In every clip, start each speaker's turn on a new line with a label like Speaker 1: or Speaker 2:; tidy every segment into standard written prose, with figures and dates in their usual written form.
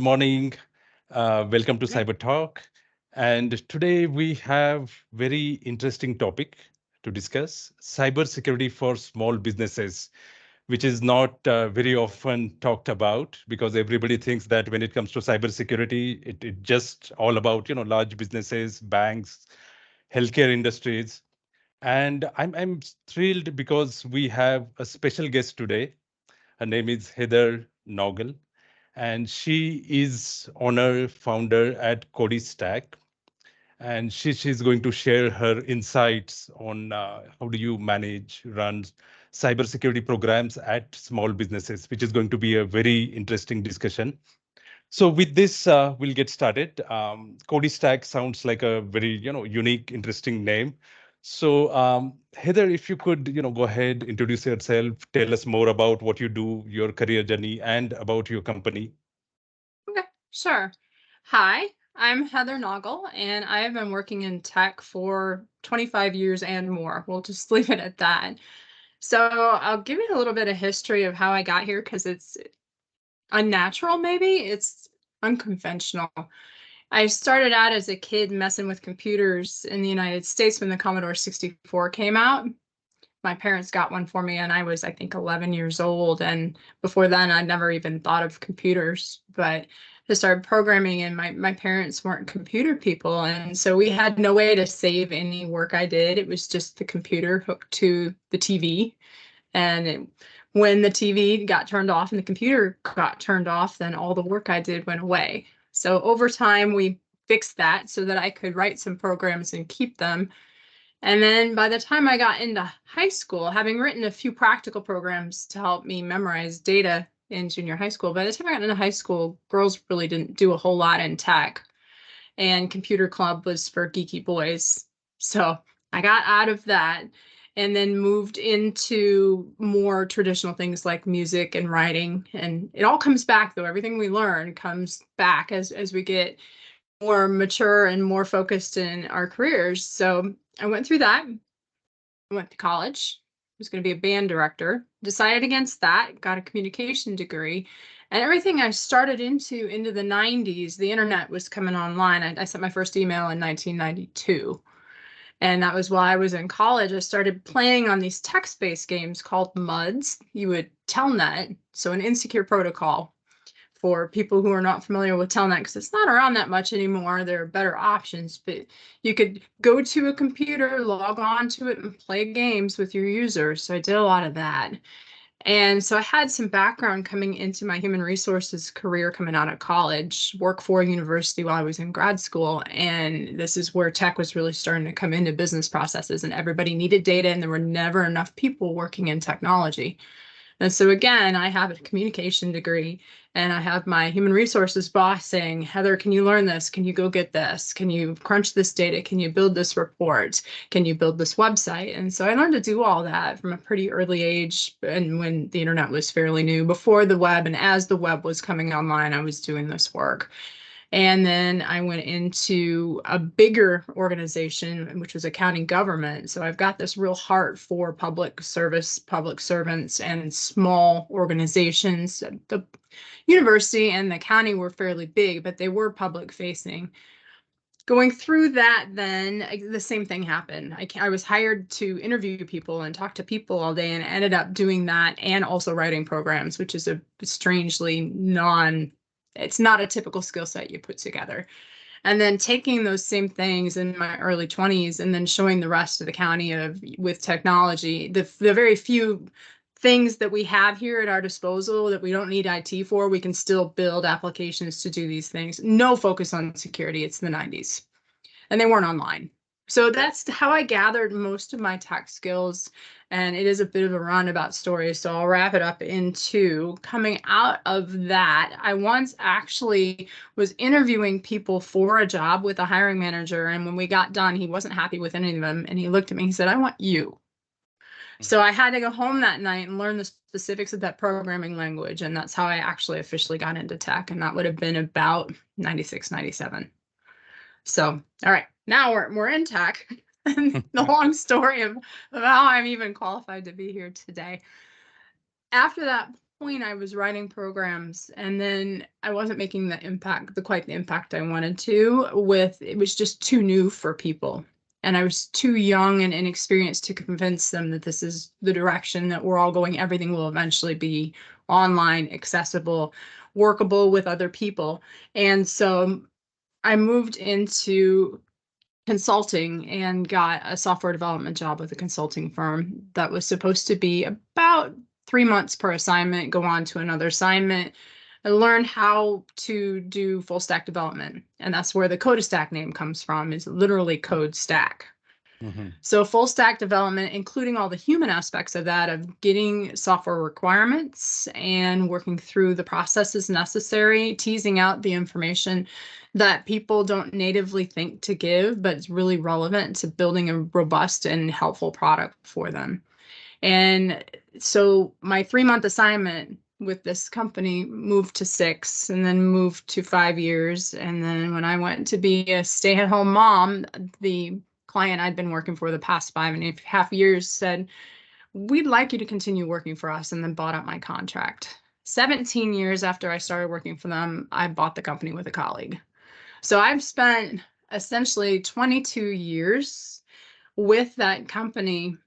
Speaker 1: morning. Welcome to
Speaker 2: Right.
Speaker 1: Cyber Talk. And today we have very interesting topic to discuss: cybersecurity for small businesses, which is not very often talked about because everybody thinks that when it comes to cybersecurity, it just all about large businesses, banks, healthcare industries. And I'm thrilled because we have a special guest today. Her name is Heather Noggle, and she is owner founder at Cody Stack, and she's going to share her insights on how do you manage run cybersecurity programs at small businesses, which is going to be a very interesting discussion. So with this, we'll get started. Cody Stack sounds like a very unique, interesting name. So Heather, if you could go ahead, introduce yourself, tell us more about what you do, your career journey, and about your company.
Speaker 2: Okay, sure. Hi, I'm Heather Noggle, and I have been working in tech for 25 years and more. We'll just leave it at that. So I'll give you a little bit of history of how I got here because it's unnatural, maybe. It's unconventional. I started out as a kid messing with computers in the United States when the Commodore 64 came out. My parents got one for me, and I was, I think, 11 years old. And before then, I'd never even thought of computers. But I started programming, and my parents weren't computer people. And so we had no way to save any work I did. It was just the computer hooked to the TV. And when the TV got turned off and the computer got turned off, then all the work I did went away. So over time, we fixed that so that I could write some programs and keep them. And then by the time I got into high school, having written a few practical programs to help me memorize data in junior high school, by the time I got into high school, girls really didn't do a whole lot in tech. And computer club was for geeky boys. So I got out of that and then moved into more traditional things like music and writing. And it all comes back, though. Everything we learn comes back as we get more mature and more focused in our careers. So I went through that. I went to college. I was going to be a band director. Decided against that. Got a communication degree. And everything I started into the 90s, the internet was coming online. I sent my first email in 1992. And that was while I was in college. I started playing on these text-based games called MUDs. You would telnet, so an insecure protocol for people who are not familiar with Telnet, because it's not around that much anymore. There are better options, but you could go to a computer, log on to it, and play games with your users. So I did a lot of that. And so I had some background coming into my human resources career coming out of college, work for a university while I was in grad school. And this is where tech was really starting to come into business processes, and everybody needed data, and there were never enough people working in technology. And so again, I have a communication degree, and I have my human resources boss saying, Heather, can you learn this? Can you go get this? Can you crunch this data? Can you build this report? Can you build this website? And so I learned to do all that from a pretty early age, and when the internet was fairly new, before the web. And as the web was coming online, I was doing this work. And then I went into a bigger organization, which was a county government. So I've got this real heart for public service, public servants, and small organizations. The university and the county were fairly big, but they were public facing. Going through that, then the same thing happened. I was hired to interview people and talk to people all day, and ended up doing that and also writing programs, which is a strangely it's not a typical skill set you put together. And then taking those same things in my early 20s and then showing the rest of the county of with technology, the very few things that we have here at our disposal that we don't need IT for, we can still build applications to do these things. No focus on security. It's the 90s, and they weren't online. So that's how I gathered most of my tech skills. And it is a bit of a roundabout story. So I'll wrap it up into coming out of that. I once actually was interviewing people for a job with a hiring manager. And when we got done, he wasn't happy with any of them. And he looked at me, he said, I want you. So I had to go home that night and learn the specifics of that programming language. And that's how I actually officially got into tech. And that would have been about 96, 97. So, all right, now we're in tech. And the long story of how I'm even qualified to be here today. After that point I was writing programs, and then I wasn't making quite the impact I wanted to. With it was just too new for people, and I was too young and inexperienced to convince them that this is the direction that we're all going. Everything will eventually be online, accessible, workable with other people. And so I moved into consulting and got a software development job with a consulting firm that was supposed to be about 3 months per assignment, go on to another assignment. I learned how to do full stack development. And that's where the code stack name comes from, is literally code stack.
Speaker 1: Hmm.
Speaker 2: So full stack development, including all the human aspects of that, of getting software requirements and working through the processes necessary, teasing out the information that people don't natively think to give, but it's really relevant to building a robust and helpful product for them. And so my 3 month assignment with this company moved to 6 and then moved to 5 years. And then when I went to be a stay at home mom, the client I'd been working for the past 5.5 years said, "We'd like you to continue working for us," and then bought out my contract. 17 years after I started working for them, I bought the company with a colleague. So I've spent essentially 22 years with that company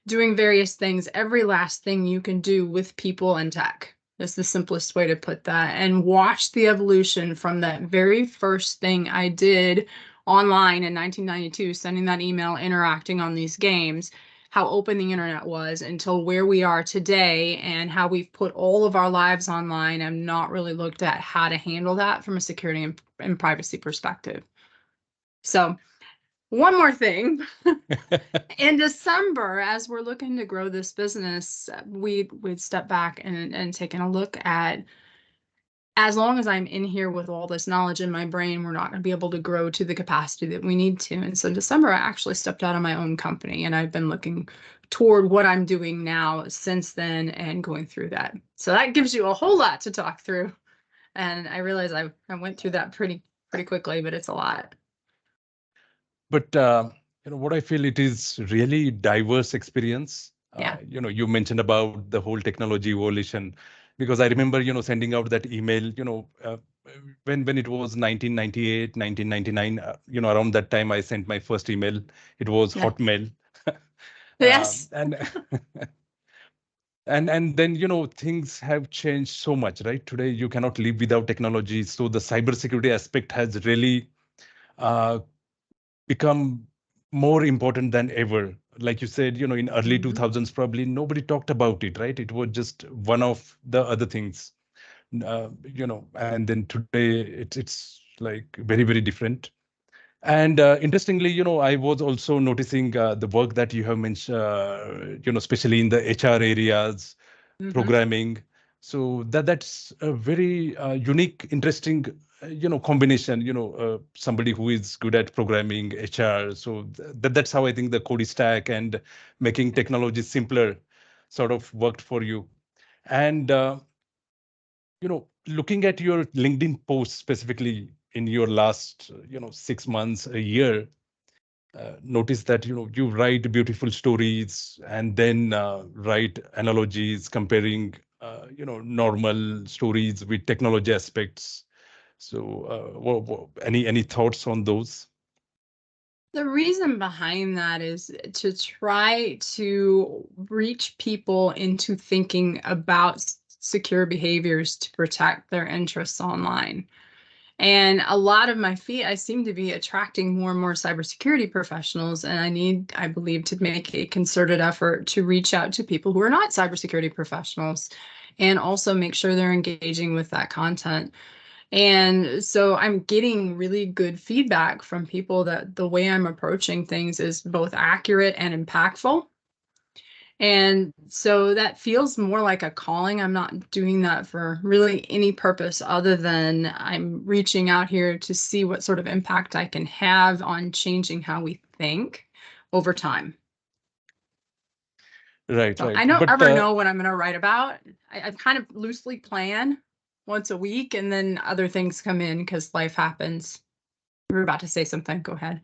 Speaker 2: doing various things, every last thing you can do with people and tech. That's the simplest way to put that. And watch the evolution from that very first thing I did online in 1992, sending that email, interacting on these games, how open the internet was, until where we are today and how we've put all of our lives online and not really looked at how to handle that from a security and privacy perspective. So, one more thing. In December, as we're looking to grow this business, we'd step back and taken a look at, as long as I'm in here with all this knowledge in my brain, we're not going to be able to grow to the capacity that we need to. And so in December, I actually stepped out of my own company, and I've been looking toward what I'm doing now since then and going through that. So that gives you a whole lot to talk through. And I realize I went through that pretty quickly, but it's a lot.
Speaker 1: But what I feel, it is really diverse experience.
Speaker 2: Yeah.
Speaker 1: You mentioned about the whole technology evolution, because I remember sending out that email. When it was 1998, 1999. Around that time I sent my first email. It was
Speaker 2: Yeah.
Speaker 1: Hotmail.
Speaker 2: Yes.
Speaker 1: And and then things have changed so much, right? Today you cannot live without technology. So the cybersecurity aspect has really uh, become more important than ever. Like you said, in early
Speaker 2: Mhm.
Speaker 1: 2000s, probably nobody talked about it, right? It was just one of the other things, and then today it's like very, very different. And interestingly, I was also noticing the work that you have mentioned, especially in the HR areas,
Speaker 2: Mhm.
Speaker 1: programming. So that's a very unique, interesting, combination. Somebody who is good at programming, HR. So that's how I think the Cody stack and making technology simpler sort of worked for you. And looking at your LinkedIn posts specifically in your last, 6 months, a year, notice that you write beautiful stories and then write analogies comparing normal stories with technology aspects. So any thoughts on those?
Speaker 2: The reason behind that is to try to reach people into thinking about secure behaviors to protect their interests online. And a lot of my feet, I seem to be attracting more and more cybersecurity professionals. And I believe, to make a concerted effort to reach out to people who are not cybersecurity professionals and also make sure they're engaging with that content. And so I'm getting really good feedback from people that the way I'm approaching things is both accurate and impactful. And so that feels more like a calling. I'm not doing that for really any purpose other than I'm reaching out here to see what sort of impact I can have on changing how we think over time.
Speaker 1: Right,
Speaker 2: So I
Speaker 1: right.
Speaker 2: don't
Speaker 1: But
Speaker 2: ever know what I'm going to write about. I kind of loosely plan once a week, and then other things come in because life happens. We were about to say something. Go ahead,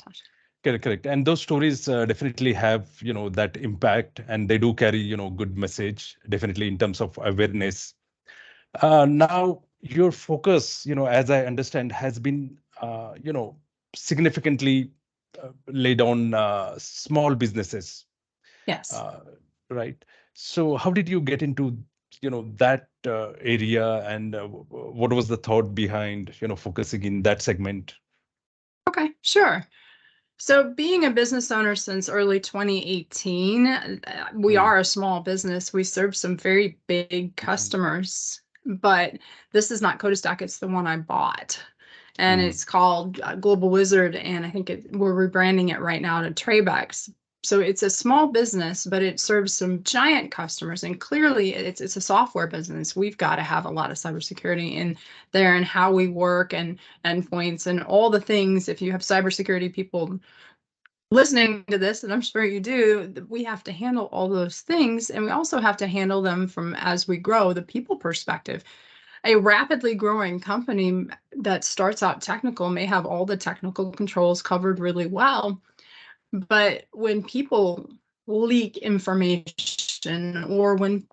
Speaker 2: Tasha.
Speaker 1: Correct, correct. And those stories definitely have, that impact, and they do carry, good message, definitely in terms of awareness. Now, your focus, as I understand, has been, significantly laid on small businesses,
Speaker 2: Yes.
Speaker 1: uh, right? So, how did you get into, that area, and what was the thought behind, focusing in that segment?
Speaker 2: Okay, sure. So, being a business owner since early 2018, we
Speaker 1: Mm,
Speaker 2: are a small business. We serve some very big
Speaker 1: mm,
Speaker 2: customers, but this is not Codastack. It's the one I bought. And
Speaker 1: mm.
Speaker 2: it's called Global Wizard. And I think we're rebranding it right now to Trabex. So it's a small business, but it serves some giant customers. And clearly, it's a software business. We've got to have a lot of cybersecurity in there and how we work and endpoints and all the things. If you have cybersecurity people listening to this, and I'm sure you do, we have to handle all those things. And we also have to handle them from as we grow, the people perspective. A rapidly growing company that starts out technical may have all the technical controls covered really well. But when people leak information or when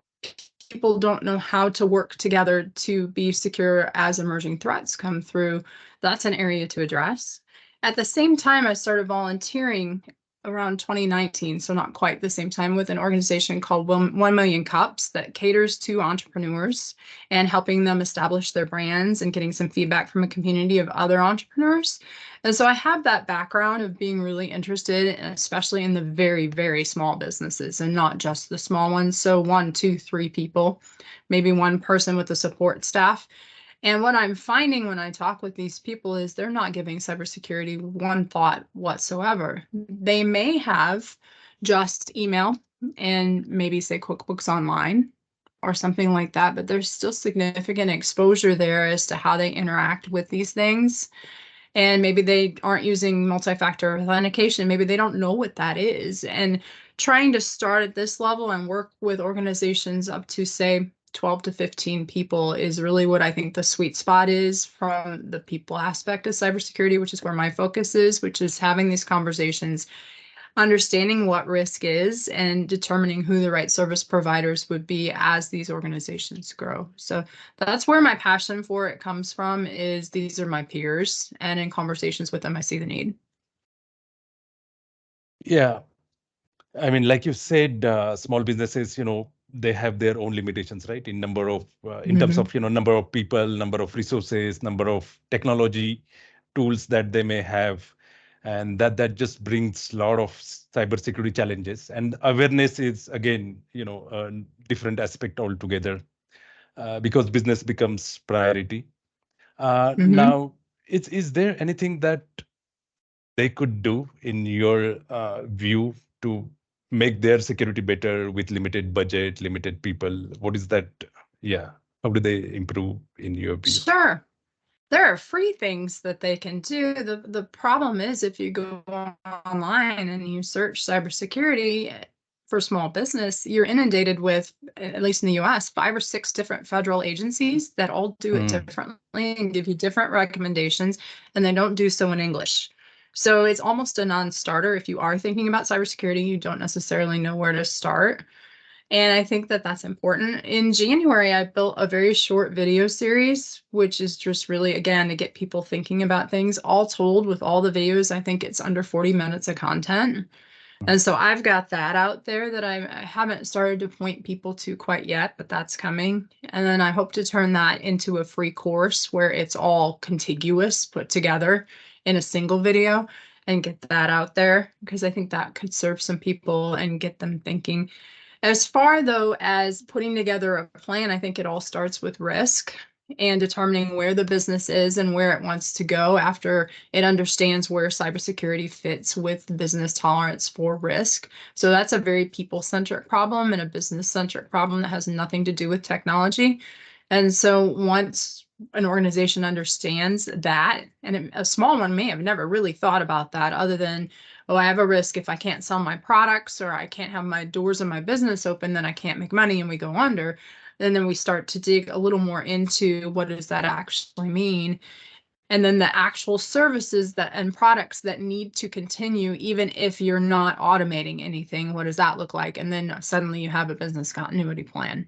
Speaker 2: people don't know how to work together to be secure as emerging threats come through, that's an area to address. At the same time, I started volunteering around 2019, so not quite the same time, with an organization called 1 Million Cups that caters to entrepreneurs and helping them establish their brands and getting some feedback from a community of other entrepreneurs. And so I have that background of being really interested, especially in the very, very small businesses and not just the small ones. So one, two, three people, maybe one person with a support staff. And what I'm finding when I talk with these people is they're not giving cybersecurity one thought whatsoever. They may have just email and maybe say QuickBooks Online or something like that, but there's still significant exposure there as to how they interact with these things. And maybe they aren't using multi-factor authentication. Maybe they don't know what that is. And trying to start at this level and work with organizations up to, say, 12 to 15 people is really what I think the sweet spot is from the people aspect of cybersecurity, which is where my focus is, which is having these conversations, understanding what risk is, and determining who the right service providers would be as these organizations grow. So that's where my passion for it comes from, is these are my peers, and in conversations with them, I see the need.
Speaker 1: Yeah. I mean, like you said, small businesses, they have their own limitations, right? In terms
Speaker 2: Mm-hmm.
Speaker 1: of, number of people, number of resources, number of technology tools that they may have, and that just brings a lot of cybersecurity challenges. And awareness is again, a different aspect altogether, because business becomes priority.
Speaker 2: Mm-hmm.
Speaker 1: Now, is there anything that they could do in your view to make their security better with limited budget, limited people? What is that? Yeah. How do they improve in your view?
Speaker 2: Sure. There are free things that they can do. The problem is if you go online and you search cybersecurity for small business, you're inundated with, at least in the US, 5 or 6 different federal agencies that all do it
Speaker 1: Mm,
Speaker 2: differently and give you different recommendations, and they don't do so in English. So it's almost a non-starter. If you are thinking about cybersecurity, you don't necessarily know where to start. And I think that that's important. In January, I built a very short video series, which is just really, again, to get people thinking about things. All told, with all the videos, I think it's under 40 minutes of content.
Speaker 1: mm,
Speaker 2: And so I've got that out there that I haven't started to point people to quite yet, but that's coming. And then I hope to turn that into a free course where it's all contiguous, put together in a single video, and get that out there, because I think that could serve some people and get them thinking. As far though as putting together a plan, I think it all starts with risk and determining where the business is and where it wants to go after it understands where cybersecurity fits with business tolerance for risk. So that's a very people-centric problem and a business-centric problem that has nothing to do with technology. And so once an organization understands that, and a small one may have never really thought about that other than, oh, I have a risk if I can't sell my products or I can't have my doors of my business open, then I can't make money and we go under. And then we start to dig a little more into what does that actually mean. and then the actual services that and products that need to continue even if you're not automating anything. What does that look like? And then suddenly you have a business continuity plan.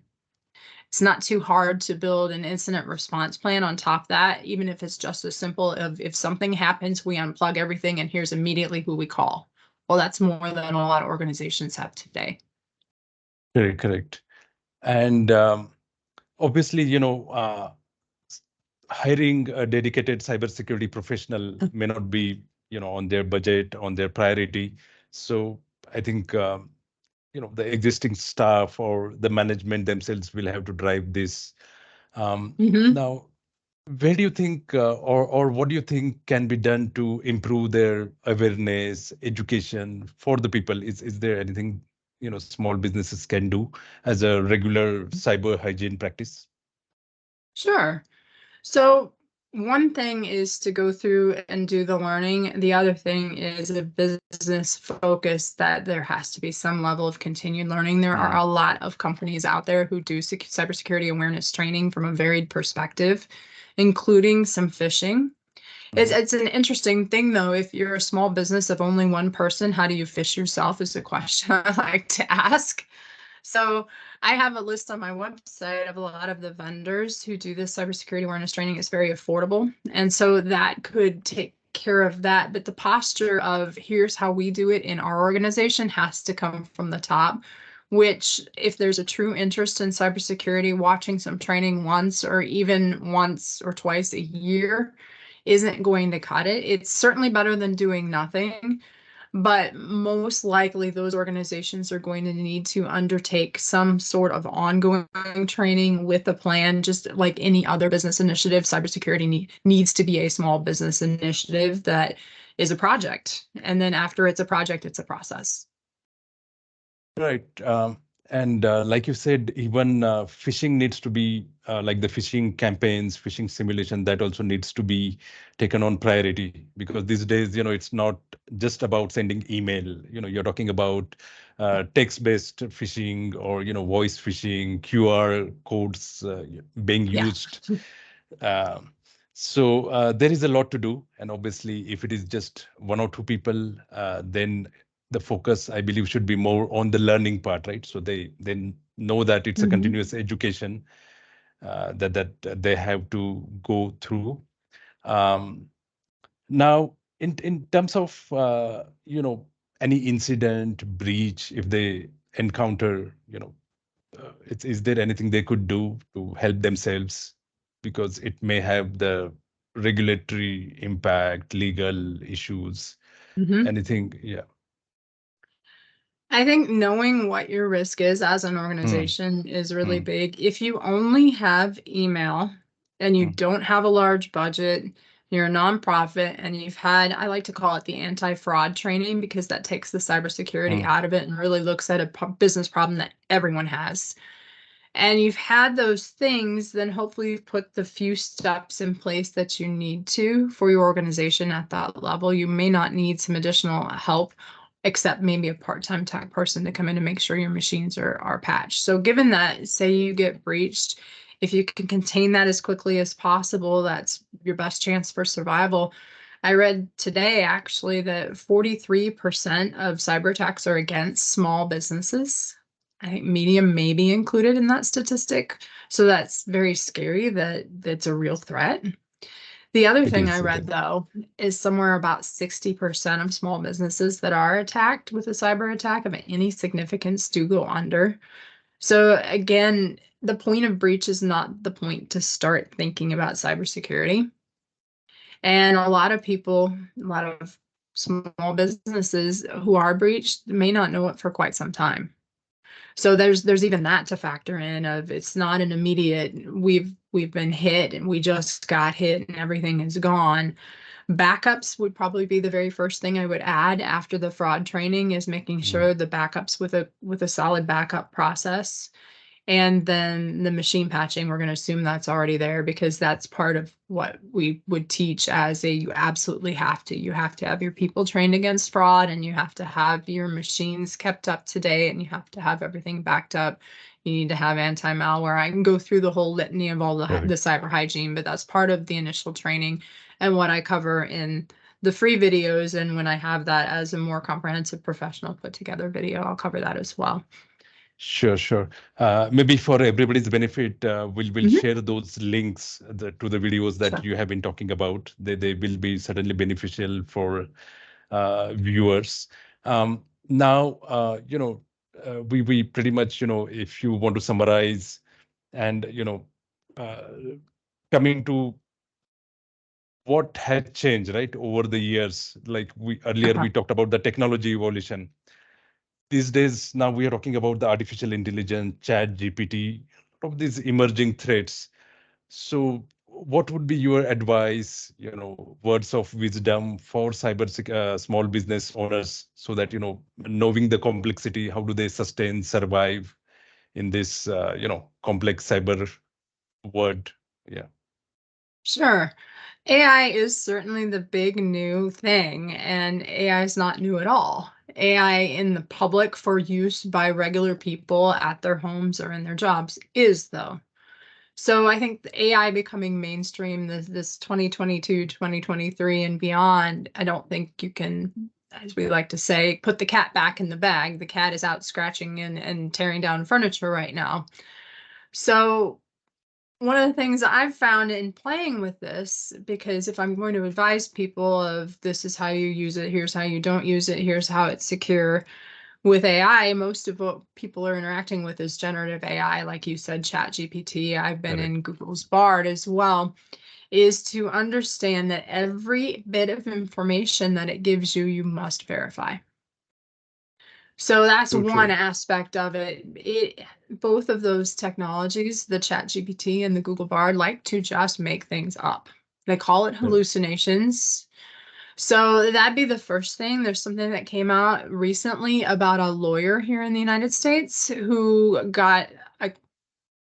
Speaker 2: It's not too hard to build an incident response plan on top of that, even if it's just as simple of if something happens, we unplug everything and here's immediately who we call. Well, that's more than a lot of organizations have today.
Speaker 1: Correct, correct. And obviously, hiring a dedicated cybersecurity professional may not be, on their budget, on their priority. So I think, the existing staff or the management themselves will have to drive this.
Speaker 2: Mm-hmm.
Speaker 1: Now, where do you think, or what do you think can be done to improve their awareness, education for the people? Is there anything, small businesses can do as a regular cyber hygiene practice?
Speaker 2: Sure. So one thing is to go through and do the learning. The other thing is a business focus that there has to be some level of continued learning. There are
Speaker 1: Mm,
Speaker 2: a lot of companies out there who do cybersecurity awareness training from a varied perspective, including some phishing. It's
Speaker 1: mhm.
Speaker 2: it's an interesting thing though. If you're a small business of only one person, how do you fish yourself is a question I like to ask. So I have a list on my website of a lot of the vendors who do this cybersecurity awareness training. It's very affordable. And so that could take care of that. But the posture of here's how we do it in our organization has to come from the top, which if there's a true interest in cybersecurity, watching some training once or even once or twice a year isn't going to cut it. It's certainly better than doing nothing. But most likely, those organizations are going to need to undertake some sort of ongoing training with a plan, just like any other business initiative. Cybersecurity needs to be a small business initiative that is a project. And then after it's a project, it's a process.
Speaker 1: Right. And like you said, even phishing needs to be like the phishing campaigns, phishing simulation, that also needs to be taken on priority because these days, it's not just about sending email. You're talking about text-based phishing or, voice phishing, QR codes being
Speaker 2: Yeah.
Speaker 1: used. Um, so there is a lot to do, and obviously, if it is just one or two people, then the focus, I believe, should be more on the learning part, right? So they then know that it's a
Speaker 2: Mhm.
Speaker 1: continuous education that they have to go through. Um, Now, in terms of any incident, breach, if they encounter, is there anything they could do to help themselves? Because it may have the regulatory impact, legal issues,
Speaker 2: Mhm.
Speaker 1: anything. Yeah.
Speaker 2: I think knowing what your risk is as an
Speaker 1: Mm,
Speaker 2: organization is really
Speaker 1: mm,
Speaker 2: big. If you only have email and you
Speaker 1: mm,
Speaker 2: don't have a large budget, you're a nonprofit and you've had, I like to call it the anti-fraud training because that takes the cybersecurity
Speaker 1: mm,
Speaker 2: out of it and really looks at a business problem that everyone has, and you've had those things, then hopefully you've put the few steps in place that you need to for your organization at that level. You may not need some additional help, except maybe a part-time tech person to come in and make sure your machines are patched. So given that, say you get breached, if you can contain that as quickly as possible, that's your best chance for survival. I read today actually that 43% of cyber attacks are against small businesses. I think medium may be included in that statistic. So that's very scary that it's a real threat. The other
Speaker 1: it
Speaker 2: thing I
Speaker 1: is. It
Speaker 2: read,
Speaker 1: is.
Speaker 2: though, is somewhere about 60% of small businesses that are attacked with a cyber attack of any significance do go under. So, again, the point of breach is not the point to start thinking about cybersecurity. And a lot of people, a lot of small businesses who are breached may not know it for quite some time. So there's even that to factor in of it's not an immediate we've been hit and we just got hit and everything is gone. Backups would probably be the very first thing I would add after the fraud training is making
Speaker 1: Mm,
Speaker 2: sure the backups with a solid backup process. And then the machine patching, we're going to assume that's already there because that's part of what we would teach as a you absolutely have to. You have to have your people trained against fraud and you have to have your machines kept up to date and you have to have everything backed up. You need to have anti-malware. I can go through the whole litany of all the
Speaker 1: correct.
Speaker 2: cyber hygiene, but that's part of the initial training. and what I cover in the free videos. And when I have that as a more comprehensive professional put together video, I'll cover that as well.
Speaker 1: Sure, sure. Maybe for everybody's benefit, we'll
Speaker 2: Mhm.
Speaker 1: share those links to the videos that
Speaker 2: Sure.
Speaker 1: you have been talking about. They will be certainly beneficial for viewers. Now, we pretty much, if you want to summarize and, uh, coming to what had changed, right, over the years, like we earlier
Speaker 2: Uh-huh.
Speaker 1: we talked about the technology evolution. These days, now we are talking about the artificial intelligence, chat GPT, of these emerging threats. So what would be your advice, words of wisdom for small business owners, so that, knowing the complexity, how do they sustain, survive in this, complex cyber world? Yeah.
Speaker 2: Sure. AI is certainly the big new thing, and AI is not new at all. AI in the public for use by regular people at their homes or in their jobs is, though. So I think the AI becoming mainstream, this 2022, 2023 and beyond, I don't think you can, as we like to say, put the cat back in the bag. The cat is out scratching and tearing down furniture right now. So one of the things I've found in playing with this, because if I'm going to advise people of this is how you use it, here's how you don't use it, here's how it's secure. With AI, most of what people are interacting with is generative AI, like you said, Chat GPT. I've been
Speaker 1: Correct.
Speaker 2: in Google's Bard as well, is to understand that every bit of information that it gives you, you must verify. So that's
Speaker 1: So
Speaker 2: one
Speaker 1: true.
Speaker 2: aspect of it. Both of those technologies, the Chat GPT and the Google Bard, like to just make things up. They call it
Speaker 1: Correct.
Speaker 2: hallucinations. So that'd be the first thing. There's something that came out recently about a lawyer here in the United States who got a,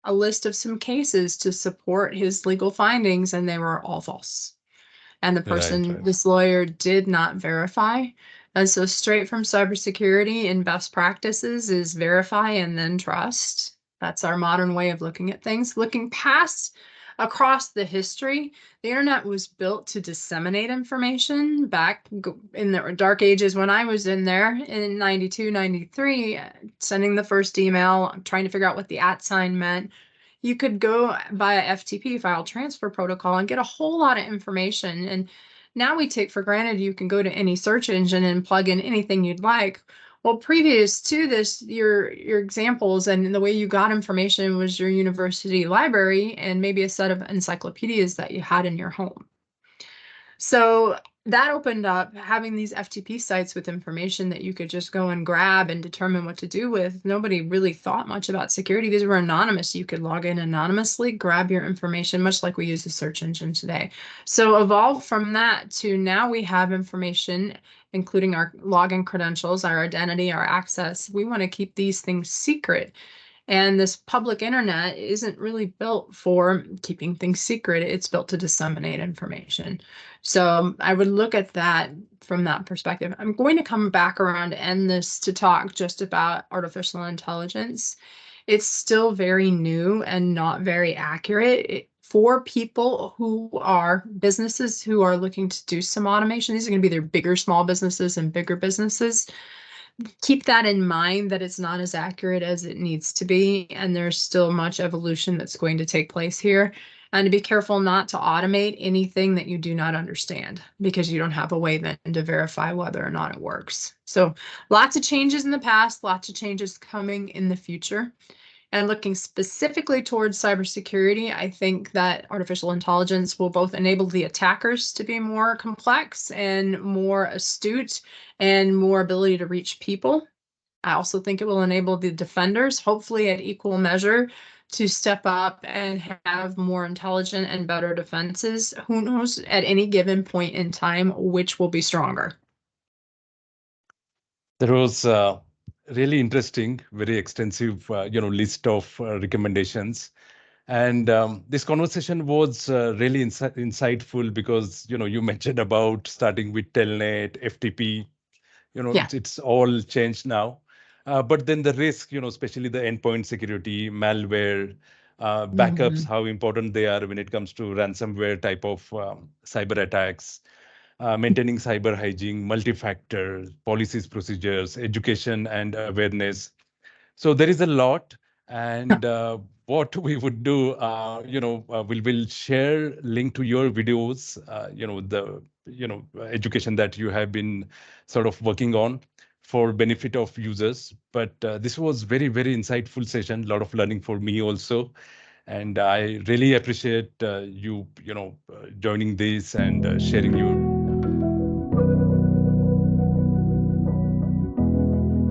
Speaker 2: a list of some cases to support his legal findings, and they were all false. And the
Speaker 1: Right,
Speaker 2: person,
Speaker 1: right.
Speaker 2: this lawyer, did not verify. And so, straight from cybersecurity and best practices is verify and then trust. That's our modern way of looking at things. Looking past across the history, the internet was built to disseminate information back in the dark ages when I was in there in 92, 93, sending the first email, trying to figure out what the @ meant. You could go by a FTP, file transfer protocol, and get a whole lot of information. And now we take for granted you can go to any search engine and plug in anything you'd like. Well, previous to this, your examples and the way you got information was your university library and maybe a set of encyclopedias that you had in your home. So that opened up having these FTP sites with information that you could just go and grab and determine what to do with. Nobody really thought much about security. These were anonymous. You could log in anonymously, grab your information, much like we use the search engine today. So evolve from that to now we have information, including our login credentials, our identity, our access. We want to keep these things secret. And this public internet isn't really built for keeping things secret. It's built to disseminate information. So I would look at that from that perspective. I'm going to come back around to end this to talk just about artificial intelligence. It's still very new and not very accurate. For people who are businesses who are looking to do some automation, these are going to be their bigger small businesses and bigger businesses. Keep that in mind that it's not as accurate as it needs to be, and there's still much evolution that's going to take place here. And to be careful not to automate anything that you do not understand, because you don't have a way then to verify whether or not it works. So lots of changes in the past, lots of changes coming in the future. And looking specifically towards cybersecurity, I think that artificial intelligence will both enable the attackers to be more complex and more astute and more ability to reach people. I also think it will enable the defenders, hopefully at equal measure, to step up and have more intelligent and better defenses. Who knows at any given point in time which will be stronger?
Speaker 1: There was really interesting, very extensive, list of recommendations. And this conversation was really insightful because, you mentioned about starting with Telnet, FTP,
Speaker 2: Yeah.
Speaker 1: it's all changed now. But then the risk, especially the endpoint security, malware, backups,
Speaker 2: Mhm.
Speaker 1: how important they are when it comes to ransomware type of cyber attacks, maintaining cyber hygiene, multi-factor policies, procedures, education, and awareness. So there is a lot, and what we would do, we'll share link to your videos, the education that you have been sort of working on for benefit of users. But this was very insightful session, a lot of learning for me also, and I really appreciate you joining this and sharing your